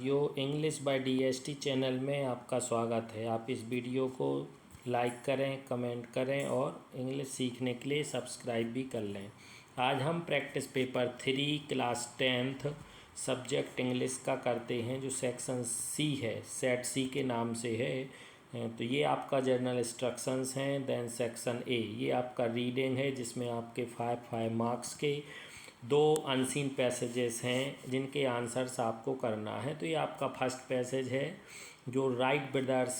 साथियों, English by DST channel में आपका स्वागत है। आप इस वीडियो को लाइक करें, कमेंट करें और इंग्लिश सीखने के लिए सब्सक्राइब भी कर लें। आज हम practice paper 3 class 10th subject English का करते हैं, जो सेक्शन सी है, सेट सी के नाम से है। तो ये आपका जर्नल इंस्ट्रक्शंस हैं। देन सेक्शन ए, ये आपका रीडिंग है, जिसमें आपके 5 मार्क्स के 2 अनसीन पैसेजेस हैं जिनके आंसर्स आपको करना है। तो ये आपका फर्स्ट पैसेज है जो राइट ब्रदर्स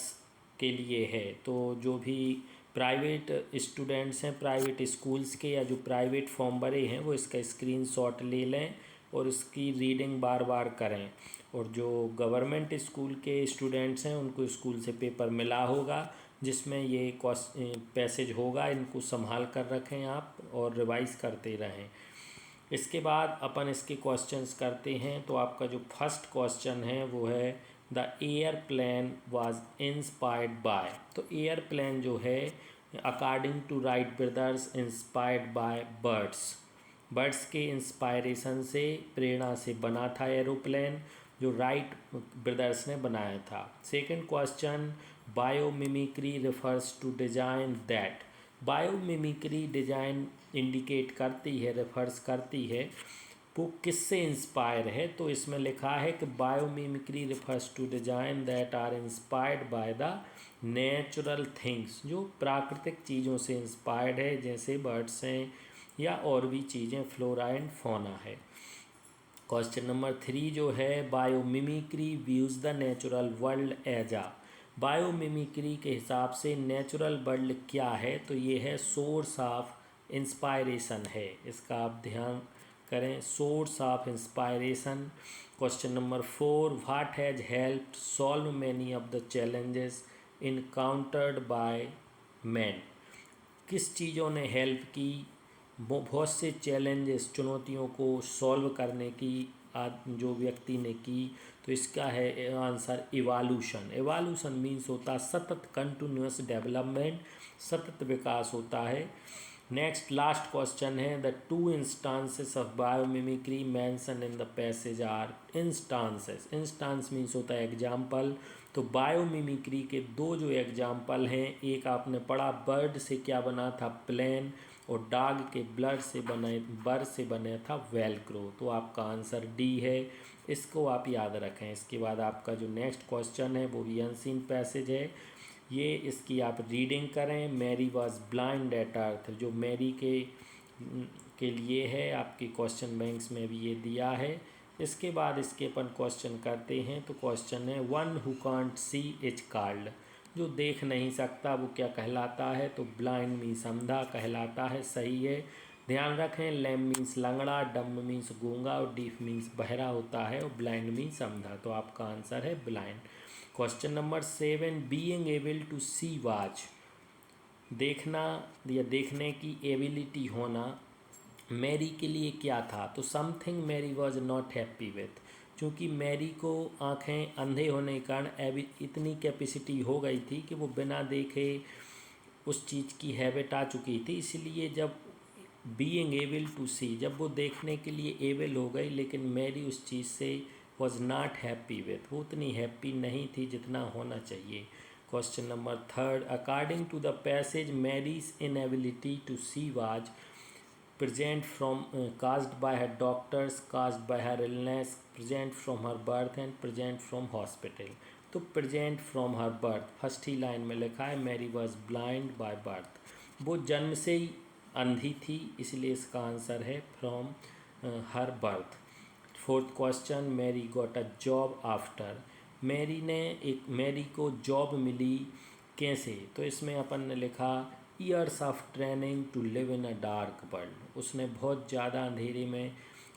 के लिए है। तो जो भी प्राइवेट स्टूडेंट्स हैं, प्राइवेट स्कूल्स के या जो प्राइवेट फॉर्म भरे हैं, वो इसका स्क्रीनशॉट ले लें और इसकी रीडिंग बार बार करें। और जो गवर्नमेंट स्कूल के स्टूडेंट्स हैं, उनको स्कूल से पेपर मिला होगा जिसमें ये पैसेज होगा। इनको संभाल कर रखें आप और रिवाइज करते रहें। इसके बाद अपन इसके क्वेश्चंस करते हैं। तो आपका जो फर्स्ट क्वेश्चन है वो है the airplane was inspired by. तो एयरप्लेन जो है according to Wright brothers inspired by birds. Birds के इंस्पायरेशन से, प्रेरणा से बना था एरोप्लेन, जो राइट ब्रदर्स ने बनाया था। Second question, biomimicry refers to design that. Biomimicry design indicate करती है, रेफर्स करती है वो किससे इंस्पायर है। तो इसमें लिखा है कि biomimicry refers to design that are inspired by the natural things, जो प्राकृतिक चीज़ों से इंस्पायर्ड है, जैसे बर्ड्स हैं या और भी चीज़ें, फ्लोरा एंड फौना है। क्वेश्चन नंबर 3 जो है, biomimicry views the natural world as a. Biomimicry के हिसाब से नेचुरल वर्ल्ड क्या है, तो ये है सोर्स ऑफ इंस्पायरेशन है। इसका आप ध्यान करें, source of inspiration. Question number 4, what has helped solve many of the challenges encountered by man. किस चीज़ों ने हेल्प की बहुत से चैलेंजेस, चुनौतियों को सॉल्व करने की जो व्यक्ति ने की। तो इसका है आंसर इवोल्यूशन। इवोल्यूशन मीन्स होता है सतत, कंटिन्यूअस डेवलपमेंट, सतत विकास होता है। नेक्स्ट लास्ट क्वेश्चन है, the 2 instances of biomimicry mention in the passage are. Instances, instance means होता है एग्जाम्पल। तो बायोमिमिक्री के 2 जो एग्जाम्पल हैं, एक आपने पढ़ा बर्ड से क्या बना था, प्लेन, और डॉग के बर से बने था वेलक्रो। तो आपका आंसर डी है, इसको आप याद रखें। इसके बाद आपका जो नेक्स्ट क्वेश्चन है वो भी अनसीन पैसेज है, ये इसकी आप रीडिंग करें। मैरी वॉज ब्लाइंड एट अर्थ, जो मैरी के लिए है, आपके क्वेश्चन बैंक्स में भी ये दिया है। इसके बाद इसके अपन क्वेश्चन करते हैं। तो क्वेश्चन है, one who can't see is called. जो देख नहीं सकता वो क्या कहलाता है, तो ब्लाइंड मीन्स अंधा कहलाता है, सही है। ध्यान रखें, लैम मीन्स लंगड़ा, डम्ब मीन्स गूंगा और डीफ मीन्स बहरा होता है, और ब्लाइंड मीन्स अंधा। तो आपका आंसर है blind. Question number 7, being able to see watch. देखना या देखने की एबिलिटी होना मैरी के लिए क्या था, तो something Mary was not happy with. क्योंकि मैरी को आंखें अंधे होने के कारण इतनी कैपेसिटी हो गई थी कि वो बिना देखे उस चीज़ की हैबिट आ चुकी थी। इसलिए जब बीइंग एबल टू सी, जब वो देखने के लिए एबल हो गई, लेकिन मैरी उस चीज़ से वॉज नॉट हैप्पी विथ, वो उतनी हैप्पी नहीं थी जितना होना चाहिए। Question number 3, according to the passage Mary's inability to see was present from caused by her doctors, caused by her illness, present from her birth and present from hospital। तो present from her birth, first ही line में लिखा है Mary was blind by birth, वो जन्म से ही अंधी थी, इसलिए इसका आंसर है from her birth. Fourth question, Mary got a job after. Mary को जॉब मिली कैसे, तो इसमें अपन ने लिखा years of training to live in a dark world. उसने बहुत ज़्यादा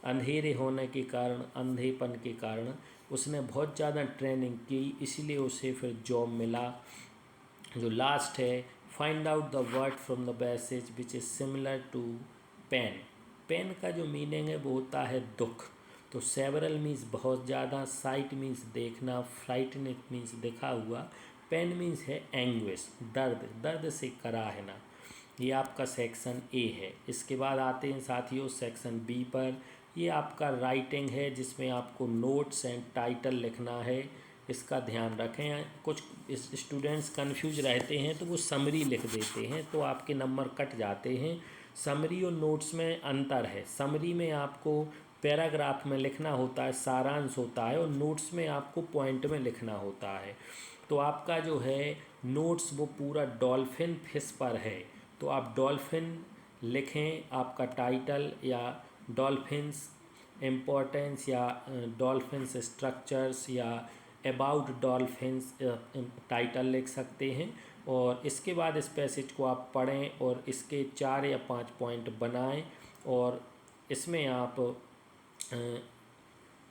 अंधेरे होने के कारण, अंधेपन के कारण उसने बहुत ज़्यादा ट्रेनिंग की, इसलिए उसे फिर जॉब मिला। जो लास्ट है, find out the word from the passage which is similar to pain. Pain का जो मीनिंग है वो होता है दुख। तो सेवरल मीन्स बहुत ज़्यादा, साइट मीन्स देखना, फ्राइटन मीन्स देखा हुआ, पेन मीन्स है एंग्विश, दर्द, दर्द से कराहना। ये आपका सेक्शन ए है। इसके बाद आते हैं साथियों सेक्शन बी पर, ये आपका राइटिंग है जिसमें आपको नोट्स एंड टाइटल लिखना है, इसका ध्यान रखें। कुछ स्टूडेंट्स कंफ्यूज रहते हैं तो वो समरी लिख देते हैं तो आपके नंबर कट जाते हैं। समरी और नोट्स में अंतर है। समरी में आपको पैराग्राफ में लिखना होता है, सारांश होता है, और नोट्स में आपको पॉइंट में लिखना होता है। तो आपका जो है नोट्स वो पूरा डॉल्फिन फिश पर है, तो आप डॉल्फिन लिखें। आपका टाइटल या डॉल्फिन्स इम्पोर्टेंस या डॉल्फिन्स स्ट्रक्चर्स या अबाउट डॉल्फिन्स टाइटल लिख सकते हैं। और इसके बाद इस पैसेज को आप पढ़ें और इसके 4 या 5 पॉइंट बनाएं और इसमें आप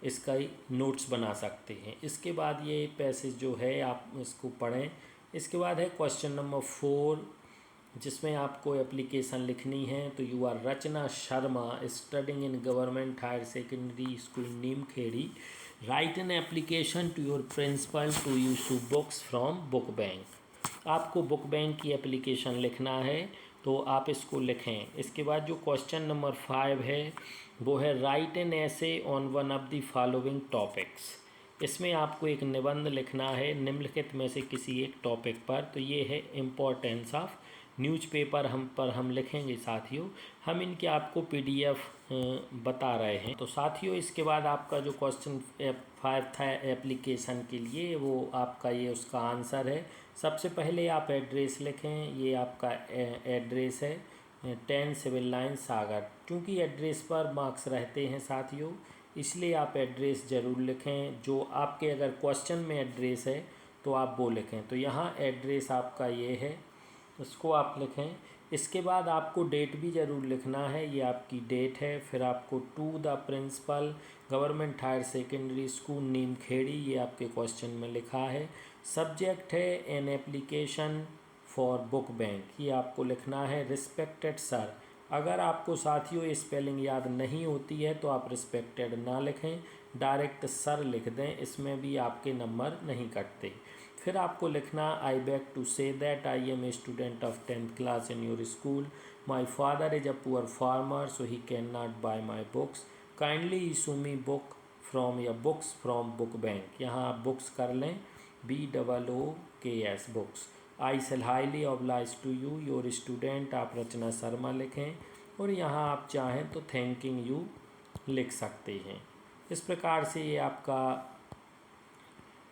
इसका नोट्स बना सकते हैं। इसके बाद ये पैसेज जो है आप इसको पढ़ें। इसके बाद है क्वेश्चन नंबर 4, जिसमें आपको एप्लीकेशन लिखनी है। तो you are Rachna Sharma studying in government higher secondary school Neemkhedi. Write an application to your principal to use books from book bank. आपको बुक बैंक की एप्लीकेशन लिखना है तो आप इसको लिखें। इसके बाद जो क्वेश्चन नंबर 5 है वो है राइट एन ऐसे on one of the following topics. इसमें आपको एक निबंध लिखना है निम्नलिखित में से किसी एक टॉपिक पर। तो ये है इम्पोर्टेंस ऑफ न्यूज़पेपर हम लिखेंगे साथियों। हम इनके आपको पीडीएफ बता रहे हैं। तो साथियों इसके बाद आपका जो क्वेश्चन 5 था एप्लीकेशन के लिए, वो आपका ये उसका आंसर है। सबसे पहले आप एड्रेस लिखें। ये आपका एड्रेस है 10 सिविल लाइन सागर। क्योंकि एड्रेस पर मार्क्स रहते हैं साथियों, इसलिए आप एड्रेस ज़रूर लिखें। जो आपके अगर क्वेश्चन में एड्रेस है तो आप वो लिखें। तो यहाँ एड्रेस आपका ये है, इसको आप लिखें। इसके बाद आपको डेट भी ज़रूर लिखना है, ये आपकी डेट है। फिर आपको to the principal government higher secondary school Neemkhedi, ये आपके क्वेश्चन में लिखा है। सब्जेक्ट है an application for book bank, ये आपको लिखना है। रिस्पेक्टेड सर, अगर आपको साथियों स्पेलिंग याद नहीं होती है तो आप रिस्पेक्टेड ना लिखें, डायरेक्ट सर लिख दें, इसमें भी आपके नंबर नहीं कटते। फिर आपको लिखना I beg to say that I am a student of 10th class in your school. My father is a poor farmer so he can not buy my books. Kindly issue me book from या books from book bank. यहाँ आप books कर लें, BOOKS books. I shall highly obliged to you your student, आप रचना शर्मा लिखें। और यहाँ आप चाहें तो थैंकिंग यू लिख सकते हैं। इस प्रकार से ये आपका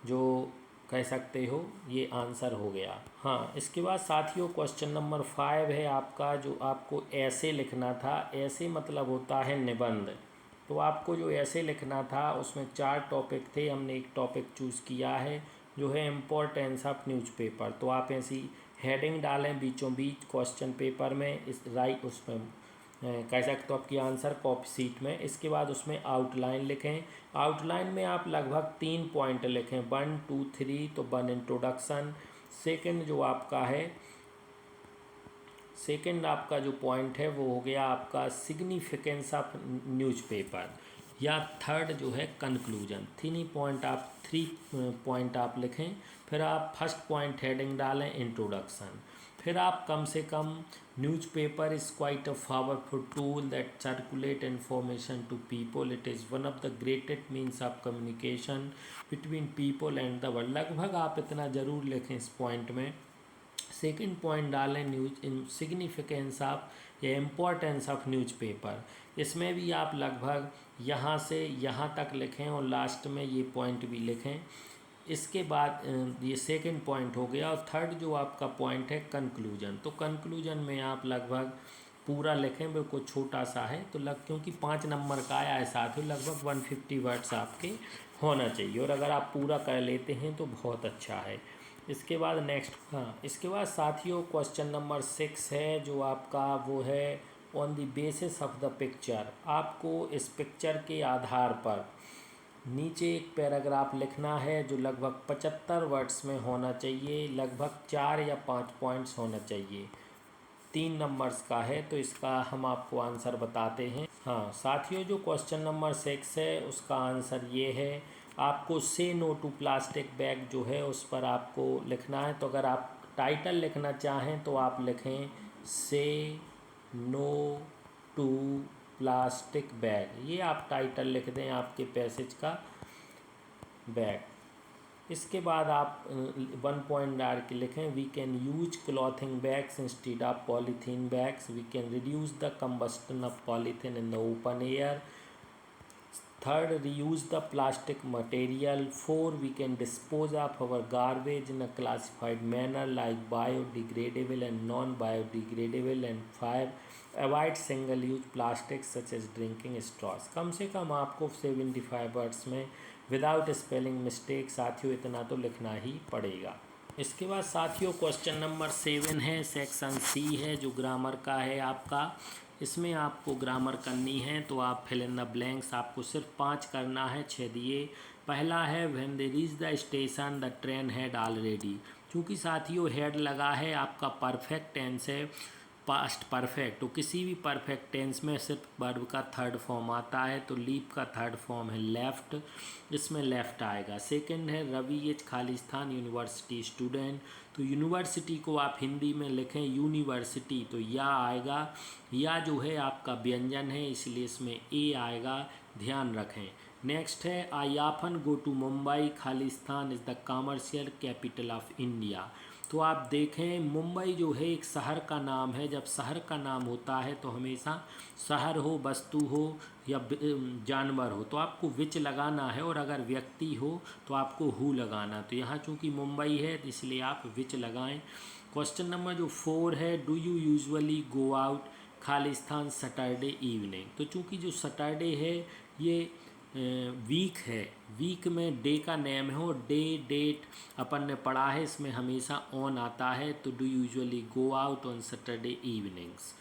जो कह सकते हो ये आंसर हो गया। हाँ, इसके बाद साथियों क्वेश्चन नंबर 5 है आपका, जो आपको ऐसे लिखना था। ऐसे मतलब होता है निबंध। तो आपको जो ऐसे लिखना था उसमें 4 टॉपिक थे, हमने एक टॉपिक चूज़ किया है जो है इम्पोर्टेंस ऑफ न्यूज़पेपर। तो आप ऐसी हेडिंग डालें बीचों बीच क्वेश्चन पेपर में, इस राइट उसमें कह सकते हो आपकी आंसर कॉपी सीट में। इसके बाद उसमें आउटलाइन लिखें। आउटलाइन में आप लगभग 3 पॉइंट लिखें, 1 2 3। तो 1 इंट्रोडक्शन। सेकंड जो आपका है, सेकंड आपका जो पॉइंट है वो हो गया आपका सिग्निफिकेंस ऑफ न्यूज़पेपर। या थर्ड जो है कंक्लूजन। 3 पॉइंट आप लिखें। फिर आप फर्स्ट पॉइंट हेडिंग डालें इंट्रोडक्शन। फिर आप कम से कम newspaper is quite a powerful tool that circulate information to people. It is one of the greatest means of communication between people and the world. लगभग आप इतना ज़रूर लिखें इस पॉइंट में। सेकंड पॉइंट डालें न्यूज इन सिग्निफिकेंस ऑफ या importance of newspaper. इसमें भी आप लगभग यहाँ से यहाँ तक लिखें और लास्ट में ये पॉइंट भी लिखें। इसके बाद ये सेकंड पॉइंट हो गया। और थर्ड जो आपका पॉइंट है कंक्लूजन। तो कंक्लूजन में आप लगभग पूरा लिखें, बिल्कुल छोटा सा है तो क्योंकि 5 नंबर का आया है साथियों, लगभग 150 वर्ड्स आपके होना चाहिए। और अगर आप पूरा कर लेते हैं तो बहुत अच्छा है। इसके बाद नेक्स्ट, हाँ, इसके बाद साथियों क्वेश्चन नंबर 6 है जो आपका वो है on the basis of the picture. आपको इस पिक्चर के आधार पर नीचे एक पैराग्राफ लिखना है जो लगभग 75 वर्ड्स में होना चाहिए। लगभग 4 या 5 पॉइंट्स होना चाहिए। 3 नंबर्स का है तो इसका हम आपको आंसर बताते हैं। हाँ साथियों, जो क्वेश्चन नंबर 6 है उसका आंसर ये है। आपको से नो टू प्लास्टिक बैग जो है उस पर आपको लिखना है। तो अगर आप टाइटल लिखना चाहें तो आप लिखें से नो टू प्लास्टिक बैग। ये आप टाइटल लिख दें आपके पैसेज का, बैग। इसके बाद आप 1 पॉइंट डाल के लिखें, we can use clothing bags instead of polythene bags, we can reduce the combustion of polythene in the open air. Third, reuse the plastic material. 4, we can dispose of our garbage in a classified manner like biodegradable and non-biodegradable. And 5, avoid single-use plastics such as drinking straws. कम से कम आपको 75 words में without spelling mistake साथियों इतना तो लिखना ही पड़ेगा। इसके बाद साथियों क्वेश्चन नंबर 7 है, सेक्शन सी है जो ग्रामर का है आपका। इसमें आपको ग्रामर करनी है तो आप फिल इन द ब्लैंक्स, आपको सिर्फ 5 करना है, 6 दिए। पहला है when they reach the station the train had already. क्योंकि साथियों हेड लगा है, आपका परफेक्ट टेंस है पास्ट परफेक्ट, तो किसी भी परफेक्ट टेंस में सिर्फ वर्ब का थर्ड फॉर्म आता है, तो लीव का थर्ड फॉर्म है लेफ्ट, इसमें लेफ्ट आएगा। सेकंड है रवि इज खालिस्तान यूनिवर्सिटी स्टूडेंट, तो यूनिवर्सिटी को आप हिंदी में लिखें यूनिवर्सिटी, तो या आएगा, या जो है आपका व्यंजन है इसलिए इसमें ए आएगा, ध्यान रखें। नेक्स्ट है I often go to Mumbai, खालिस्तान is the commercial capital of India. तो आप देखें मुंबई जो है एक शहर का नाम है, जब शहर का नाम होता है तो हमेशा शहर हो, वस्तु हो या जानवर हो तो आपको विच लगाना है, और अगर व्यक्ति हो तो आपको हु लगाना। तो यहाँ चूँकि मुंबई है इसलिए आप विच लगाएं। क्वेश्चन नंबर जो 4 है, do you usually go out Khalistan Saturday evening. तो चूँकि जो सैटरडे है ये वीक है, वीक में डे का नेम हो, डे डेट अपन ने पढ़ा है इसमें हमेशा ऑन आता है, तो do usually go out on Saturday evenings,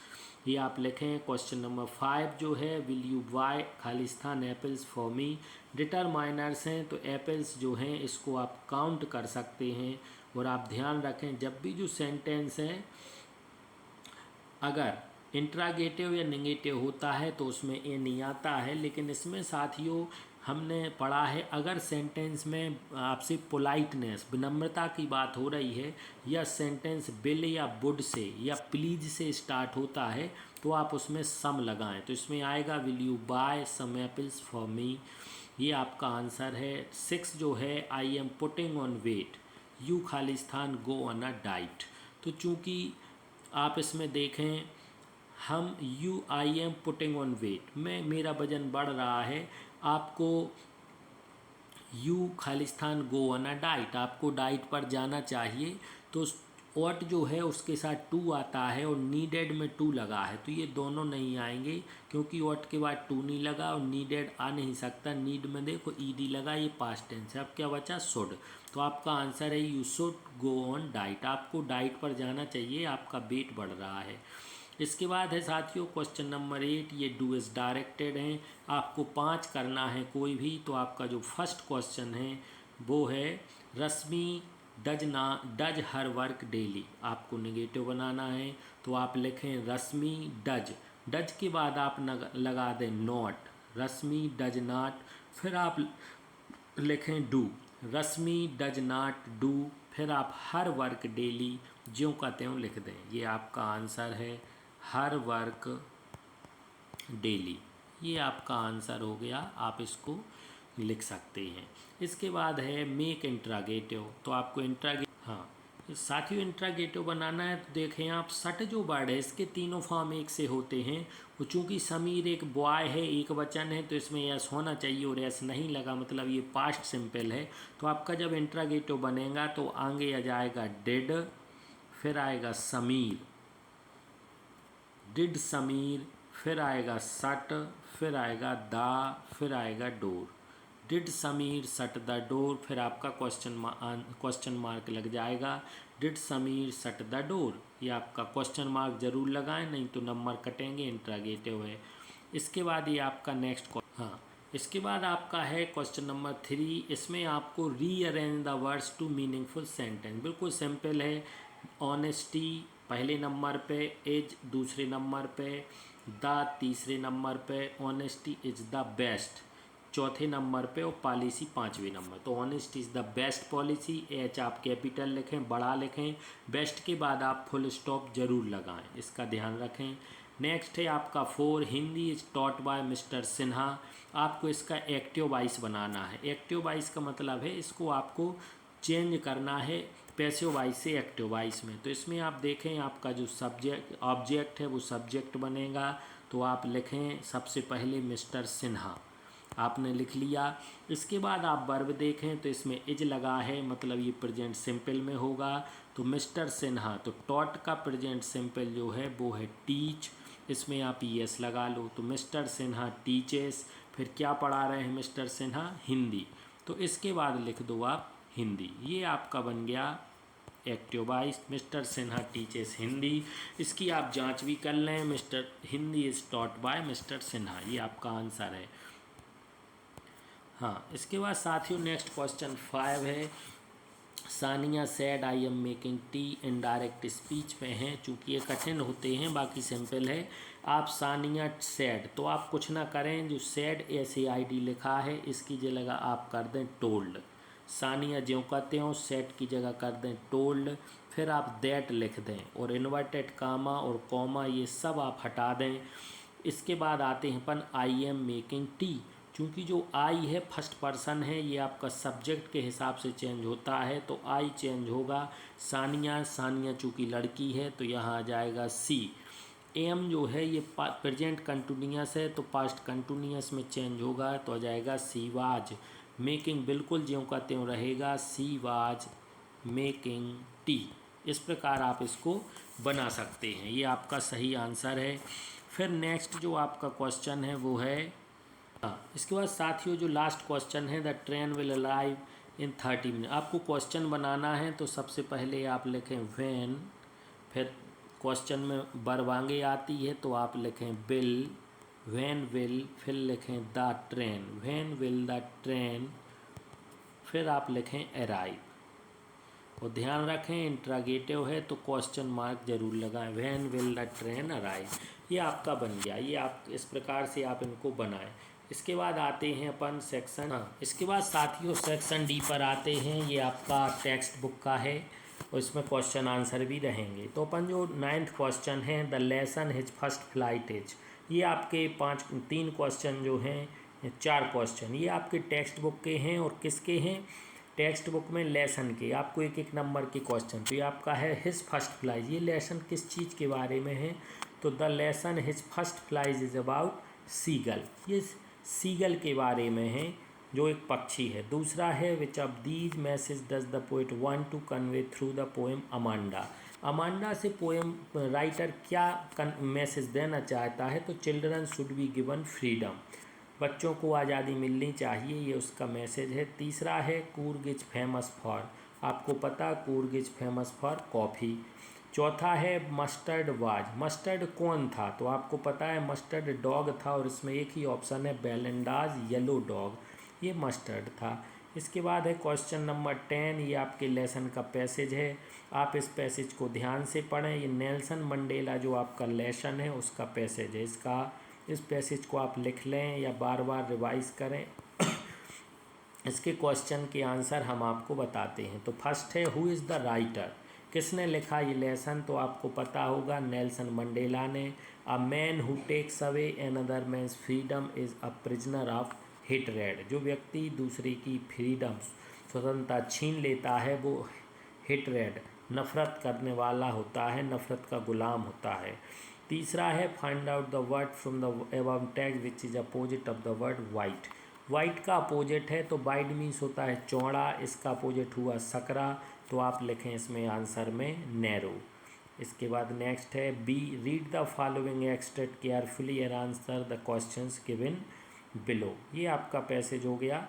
ये आप लिखें। क्वेश्चन नंबर 5 जो है, विल यू बाय खालिस्तान एप्पल्स फॉर मी। डिटरमाइनर्स हैं तो एप्पल्स जो हैं इसको आप काउंट कर सकते हैं, और आप ध्यान रखें जब भी जो सेंटेंस है अगर इंट्रागेटिव या नेगेटिव होता है तो उसमें ए नहीं आता है, लेकिन इसमें साथियों हमने पढ़ा है अगर सेंटेंस में आपसे पोलाइटनेस विनम्रता की बात हो रही है, या सेंटेंस बिल या वुड से या प्लीज से स्टार्ट होता है तो आप उसमें सम लगाएं, तो इसमें आएगा will you buy some apples for me, ये आपका आंसर है। 6 जो है, I am putting on weight, you खालिस्तान गो ऑन अ डाइट। तो चूँकि आप इसमें देखें हम you I am putting on weight, मैं मेरा वजन बढ़ रहा है, आपको यू खालिस्तान गो ऑन अ डाइट, आपको डाइट पर जाना चाहिए, तो वॉट जो है उसके साथ टू आता है और नीडेड में टू लगा है, तो ये दोनों नहीं आएंगे क्योंकि वॉट के बाद टू नहीं लगा और नीडेड आ नहीं सकता। नीड में देखो ईडी लगा, ये पास्ट टेंस है। अब क्या बचा, शुड, तो आपका आंसर है you should go on diet, आपको डाइट पर जाना चाहिए, आपका वेट बढ़ रहा है। इसके बाद है साथियों क्वेश्चन नंबर 8, ये डू इज़ डायरेक्टेड हैं, आपको 5 करना है कोई भी। तो आपका जो फर्स्ट क्वेश्चन है वो है रश्मि डज हर वर्क डेली, आपको नेगेटिव बनाना है, तो आप लिखें रश्मि डज, डज के बाद आप लगा दें नॉट, रश्मि डज नॉट, फिर आप लिखें do, Rashmi does not do, फिर आप हर वर्क डेली ज्यों का त्यों लिख दें, ये आपका आंसर है हर वर्क डेली, ये आपका आंसर हो गया, आप इसको लिख सकते हैं। इसके बाद है मेक इंट्रागेटिव, तो आपको साथियों इंट्रागेटिव बनाना है, तो देखें आप सट जो वर्ड है इसके तीनों फॉर्म एक से होते हैं, वो चूँकि समीर एक बॉय है, एक वचन है, तो इसमें यस होना चाहिए और यस नहीं लगा, मतलब ये पास्ट सिंपल है। तो आपका जब इंट्रागेटिव बनेगा तो आगे आ जाएगा डिड, फिर आएगा समीर, डिड समीर, फिर आएगा सट, फिर आएगा दा, फिर आएगा डोर, डिड समीर सट द डोर, फिर आपका क्वेश्चन मार्क लग जाएगा, डिड समीर सट द डोर, ये आपका क्वेश्चन मार्क जरूर लगाएं नहीं तो नंबर कटेंगे, इंट्रागेटिव है। इसके बाद ये आपका नेक्स्ट इसके बाद आपका है क्वेश्चन नंबर 3, इसमें आपको rearrange the words to meaningful sentence, बिल्कुल सिंपल है। ऑनेस्टी पहले नंबर पे, एज दूसरे नंबर पे, द तीसरे नंबर पे, ऑनेस्टी इज़ द बेस्ट चौथे नंबर पे और पॉलिसी 5वें नंबर। तो honest is the best policy, H आप कैपिटल लिखें, बड़ा लिखें, बेस्ट के बाद आप फुल स्टॉप जरूर लगाएं, इसका ध्यान रखें। नेक्स्ट है आपका 4, Hindi is taught by mister Sinha. आपको इसका एक्टिव वॉइस बनाना है। एक्टिव वॉइस का मतलब है इसको आपको चेंज करना है पैसिव वॉइस से एक्टिव वॉइस में। तो इसमें आप देखें आपका जो सब्जेक्ट ऑब्जेक्ट है वो सब्जेक्ट बनेगा। तो आप लिखें सबसे पहले मिस्टर सिन्हा, आपने लिख लिया। इसके बाद आप वर्ब देखें तो इसमें इज लगा है, मतलब ये प्रेजेंट सिंपल में होगा। तो मिस्टर सिन्हा, तो टॉट का प्रेजेंट सिंपल जो है वो है टीच, इसमें आप ईएस लगा लो। तो मिस्टर सिन्हा टीचेस, फिर क्या पढ़ा रहे हैं मिस्टर सिन्हा? हिंदी। तो इसके बाद लिख दो आप हिंदी। ये आपका बन गया active voice, mister Sinha teaches Hindi. इसकी आप जांच भी कर लें, mister Hindi is taught by mister Sinha, ये आपका आंसर है। हाँ, इसके बाद साथियों नेक्स्ट क्वेश्चन 5 है। Sania said I am making tea, indirect speech में है, चूँकि ये कठिन होते हैं, बाकी सिंपल है। आप सानिया सेड, तो आप कुछ ना करें, जो सेड SAID लिखा है इसकी जगह आप कर दें टोल्ड। सानिया ज्यों कहते हो सेट की जगह कर दें टोल्ड। फिर आप दैट लिख दें और इन्वर्टेड कामा और कॉमा ये सब आप हटा दें। इसके बाद आते हैं अपन आई एम मेकिंग टी। चूँकि जो आई है फर्स्ट पर्सन है, ये आपका सब्जेक्ट के हिसाब से चेंज होता है, तो आई चेंज होगा सानिया। सानिया चूँकि लड़की है तो यहाँ आ जाएगा सी। एम जो है ये प्रेजेंट कंटिन्यूअस है, तो पास्ट कंटिन्यूअस में चेंज होगा, तो आ जाएगा सी वाज मेकिंग, बिल्कुल ज्यों का त्यों रहेगा, सी वाज मेकिंग टी। इस प्रकार आप इसको बना सकते हैं, ये आपका सही आंसर है। फिर नेक्स्ट जो आपका क्वेश्चन है वो है, हाँ, इसके बाद साथियों जो लास्ट क्वेश्चन है, the train will arrive in 30 minute. आपको क्वेश्चन बनाना है, तो सबसे पहले आप लिखें व्हेन, फिर क्वेश्चन में बरवांगे आती है तो आप लिखें बिल, व्हेन विल, फिर लिखें the train, when will the train, फिर आप लिखें अराइव। और ध्यान रखें इंट्रागेटिव है तो क्वेश्चन मार्क जरूर लगाएं, when will the train arrive. ये आपका बन गया। ये आप इस प्रकार से आप इनको बनाएं। इसके बाद आते हैं अपन सेक्शन, हाँ, इसके बाद साथियों सेक्शन डी पर आते हैं। ये आपका टेक्स्ट बुक का है और इसमें क्वेश्चन आंसर भी रहेंगे। तो अपन जो 9th क्वेश्चन है, the lesson his first flight is, ये आपके 3 क्वेश्चन जो हैं, 4 क्वेश्चन ये आपके टेक्स्ट बुक के हैं। और किसके हैं? टेक्स्ट बुक में लेसन के, आपको एक एक नंबर के क्वेश्चन। तो ये आपका है हिज फर्स्ट फ्लाइज, ये लेसन किस चीज़ के बारे में है? तो the lesson his first flight is about seagull, ये सीगल के बारे में है, जो एक पक्षी है। दूसरा है which of these message does the poet want to convey through the poem Amanda. Amanda से पोएम राइटर क्या मैसेज देना चाहता है? तो children should be given freedom, बच्चों को आज़ादी मिलनी चाहिए, ये उसका मैसेज है। तीसरा है कूर्ग इज फेमस फॉर, आपको पता Coorg is famous for coffee. चौथा है मस्टर्ड वाज, मस्टर्ड कौन था? तो आपको पता है मस्टर्ड डॉग था, और इसमें एक ही ऑप्शन है बेलेंडाज येलो डॉग, ये मस्टर्ड था। इसके बाद है क्वेश्चन नंबर 10, ये आपके लेसन का पैसेज है। आप इस पैसेज को ध्यान से पढ़ें, ये नेल्सन मंडेला जो आपका लेसन है उसका पैसेज है। इस पैसेज को आप लिख लें या बार बार रिवाइज करें। इसके क्वेश्चन के आंसर हम आपको बताते हैं। तो फर्स्ट है हु इज़ द राइटर, किसने लिखा ये लेसन? तो आपको पता होगा नेल्सन मंडेला ने। A man who takes away another man's freedom is a prisoner of hatred, जो व्यक्ति दूसरे की फ्रीडम स्वतंत्रता छीन लेता है वो हेटरेड नफ़रत करने वाला होता है, नफ़रत का गुलाम होता है। तीसरा है find out the word from the above tag which is opposite of the word white. White का अपोजिट है तो वाइड मीन्स होता है चौड़ा, इसका अपोजिट हुआ सकरा, तो आप लिखें इसमें आंसर में नैरो। इसके बाद नेक्स्ट है B, read the following extract carefully and answer the questions given below. ये आपका पैसेज हो गया।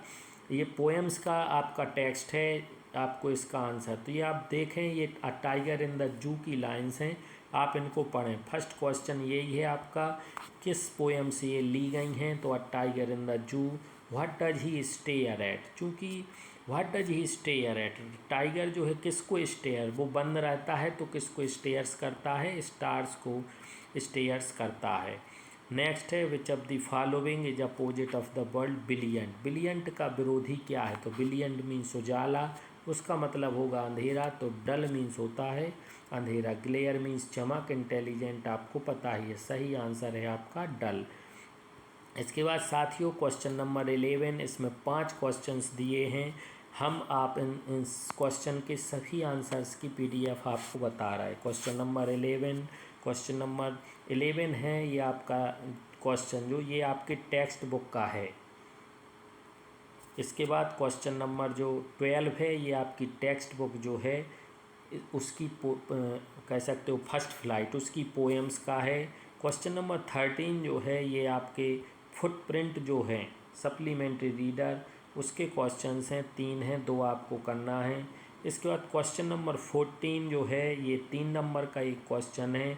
ये पोएम्स का आपका टेक्स्ट है, आपको इसका आंसर, तो ये आप देखें, ये अ टाइगर इन द जू की लाइन्स हैं, आप इनको पढ़ें। फर्स्ट क्वेश्चन यही है आपका, किस पोएम से ये ली गई हैं? तो a tiger in the zoo. What does he stare at, चूँकि what does he stare at, tiger जो है किसको स्टेयर, वो बंद रहता है तो किसको स्टेयर्स करता है? स्टार्स को स्टेयर्स करता है। नेक्स्ट है which of the following is opposite of the word brilliant, brilliant का विरोधी क्या है? तो बिलियंट मीन्स उजाला, उसका मतलब होगा अंधेरा, तो डल मीन्स होता है अंधेरा। ग्लेयर मीन्स चमक। इंटेलिजेंट आपको पता ही है, सही आंसर है आपका डल। इसके बाद साथियों क्वेश्चन नंबर 11, इसमें 5 क्वेश्चंस दिए हैं। हम आप इन क्वेश्चन के सभी आंसर्स की PDF आपको बता रहा है। क्वेश्चन नंबर 11 है ये आपका क्वेश्चन, जो ये आपके टेक्स्ट बुक का है। इसके बाद क्वेश्चन नंबर जो 12 है ये आपकी टेक्स्ट बुक जो है उसकी कह सकते हो फर्स्ट फ्लाइट, उसकी पोएम्स का है। क्वेश्चन नंबर 13 जो है ये आपके फुटप्रिंट जो है सप्लीमेंट्री रीडर, उसके क्वेश्चंस हैं, 3 हैं, 2 आपको करना है। इसके बाद क्वेश्चन नंबर 14 जो है ये 3 नंबर का एक क्वेश्चन है,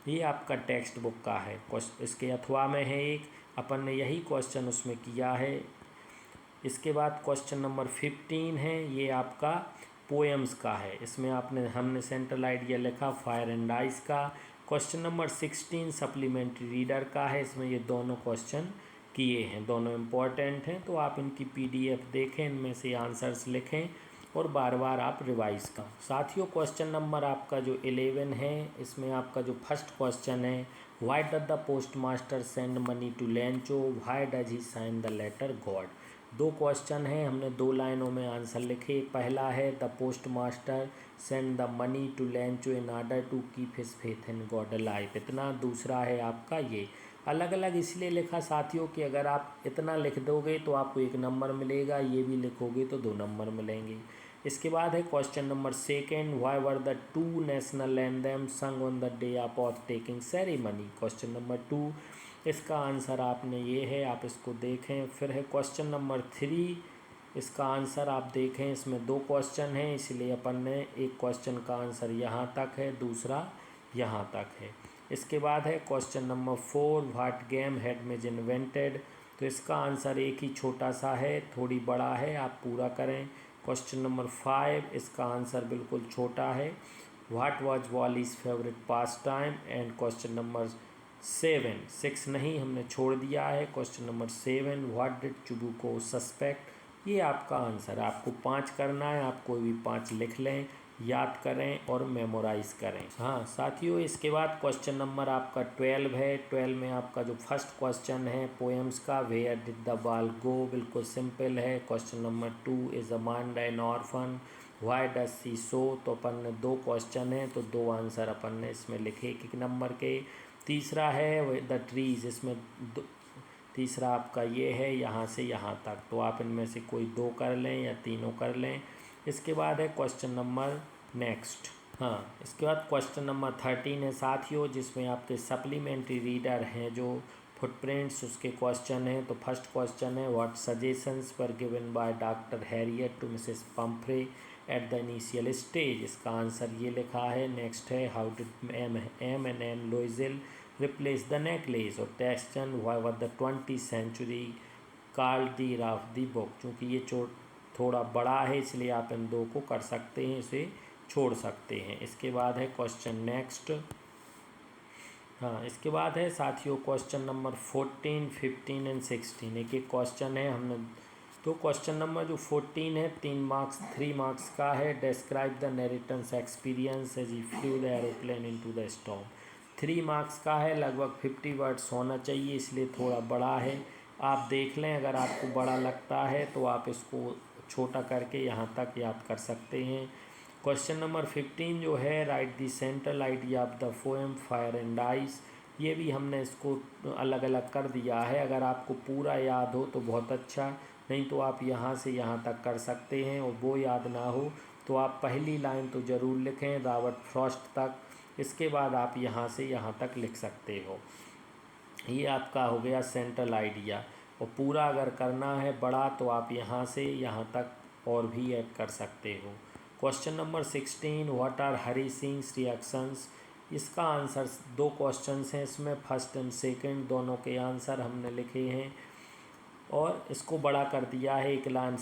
ये आपका टेक्स्ट बुक का है। इसके अथवा में है एक, अपन ने यही क्वेश्चन उसमें किया है। इसके बाद क्वेश्चन नंबर 15 है ये आपका पोएम्स का है, इसमें हमने सेंट्रल आइडिया लिखा फायर एंड आइस का। क्वेश्चन नंबर 16 सप्लीमेंट्री रीडर का है, इसमें ये दोनों क्वेश्चन किए हैं, दोनों इम्पॉर्टेंट हैं, तो आप इनकी PDF देखें, इनमें से आंसर्स लिखें और बार बार आप रिवाइज करें। साथियों क्वेश्चन नंबर आपका जो 11 है, इसमें आपका जो फर्स्ट क्वेश्चन है, why does the post master send money to Lencho, why does he sign the letter God. 2 questions हैं, हमने 2 लाइनों में आंसर लिखे। पहला है the post master send the money to Lencho in order to keep his faith in God life, इतना। दूसरा है आपका ये अलग अलग इसलिए लिखा साथियों कि अगर आप इतना लिख दोगे तो आपको 1 नंबर मिलेगा, ये भी लिखोगे तो 2 नंबर मिलेंगे। इसके बाद है question number 2, why were the 2 national anthem sung on the day of oath taking ceremony. Question number 2, इसका आंसर आपने ये है, आप इसको देखें। फिर है क्वेश्चन नंबर 3, इसका आंसर आप देखें, इसमें 2 क्वेश्चन हैं, इसलिए अपन ने एक क्वेश्चन का आंसर यहाँ तक है, दूसरा यहाँ तक है। इसके बाद है question number 4, what game had Ms invented. तो इसका आंसर एक ही छोटा सा है, थोड़ी बड़ा है, आप पूरा करें। क्वेश्चन नंबर 5, इसका आंसर बिल्कुल छोटा है, what was Wally's favourite pastime. And question number 6 नहीं, हमने छोड़ दिया है। Question number 7, what did Chubukov suspect. ये आपका आंसर, आपको 5 करना है, आप कोई भी 5 लिख लें, याद करें और मेमोराइज करें। हाँ साथियों, इसके बाद क्वेश्चन नंबर आपका 12 है। 12 में आपका जो फर्स्ट क्वेश्चन है पोएम्स का, where did the ball go, बिल्कुल सिंपल है। Question number 2, is Amanda an orphan, why does she say. So अपन ने 2 क्वेश्चन हैं, तो 2 आंसर अपन ने इसमें लिखे 1 नंबर के। तीसरा है द ट्रीज, इसमें तीसरा आपका ये है यहाँ से यहाँ तक, तो आप इनमें से कोई 2 कर लें या तीनों कर लें। इसके बाद है क्वेश्चन नंबर नेक्स्ट। हाँ, इसके बाद क्वेश्चन नंबर 13 है साथियों, जिसमें आपके सप्लीमेंट्री रीडर हैं जो फुटप्रिंट्स, उसके क्वेश्चन हैं। तो फर्स्ट क्वेश्चन है, what suggestions were given by doctor Harriet to Mrs Pumphrey at the initial stage. इसका आंसर ये लिखा है। नेक्स्ट है, how did M N N Loisel replace the necklace. और question, why were the 20th century called the era of the book. चूँकि ये थोड़ा बड़ा है इसलिए आप इन 2 को कर सकते हैं, इसे छोड़ सकते हैं। इसके बाद है क्वेश्चन नेक्स्ट। हाँ, इसके बाद है साथियों क्वेश्चन नंबर 14, 15 एंड 16, एक एक क्वेश्चन है। हमने तो क्वेश्चन नंबर जो 14 है 3 मार्क्स का है। Describe the narrator's experience as he flew the aeroplane into the storm. 3 marks का है, लगभग 50 वर्ड्स होना चाहिए, इसलिए थोड़ा बड़ा है। आप देख लें, अगर आपको बड़ा लगता है तो आप इसको छोटा करके यहाँ तक याद कर सकते हैं। क्वेश्चन नंबर 15 जो है, right the central idea of the poem fire and ice. ये भी हमने इसको अलग अलग कर दिया है, अगर आपको पूरा याद हो तो बहुत अच्छा, नहीं तो आप यहाँ से यहाँ तक कर सकते हैं। और वो याद ना हो तो आप पहली लाइन तो ज़रूर लिखें, रॉबर्ट फ्रॉस्ट तक, इसके बाद आप यहाँ से यहाँ तक लिख सकते हो। ये आपका हो गया सेंट्रल आइडिया। और पूरा अगर करना है बड़ा तो आप यहाँ से यहाँ तक और भी ऐड कर सकते हो। Question number 16, what are Hari Singh's reactions. इसका आंसर 2 क्वेश्चंस हैं इसमें, फर्स्ट एंड सेकंड, दोनों के आंसर हमने लिखे हैं और इसको बड़ा कर दिया है 1 लाइन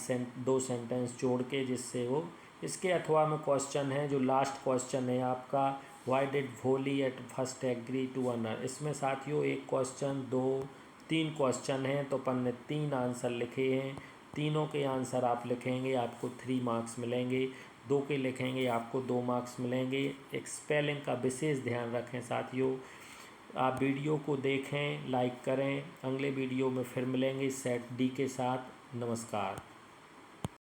2 सेंटेंस जोड़ के, जिससे वो इसके अथवा में क्वेश्चन है जो लास्ट क्वेश्चन है आपका, why did Valli at first agree to अनर। इसमें साथियों 1 क्वेश्चन 2 3 क्वेश्चन हैं, तो अपन ने 3 आंसर लिखे हैं। तीनों के आंसर आप लिखेंगे आपको 3 मार्क्स मिलेंगे, 2 के लिखेंगे आपको 2 मार्क्स मिलेंगे। एक स्पेलिंग का विशेष ध्यान रखें साथियों। आप वीडियो को देखें, लाइक करें। अगले वीडियो में फिर मिलेंगे सेट डी के साथ। नमस्कार।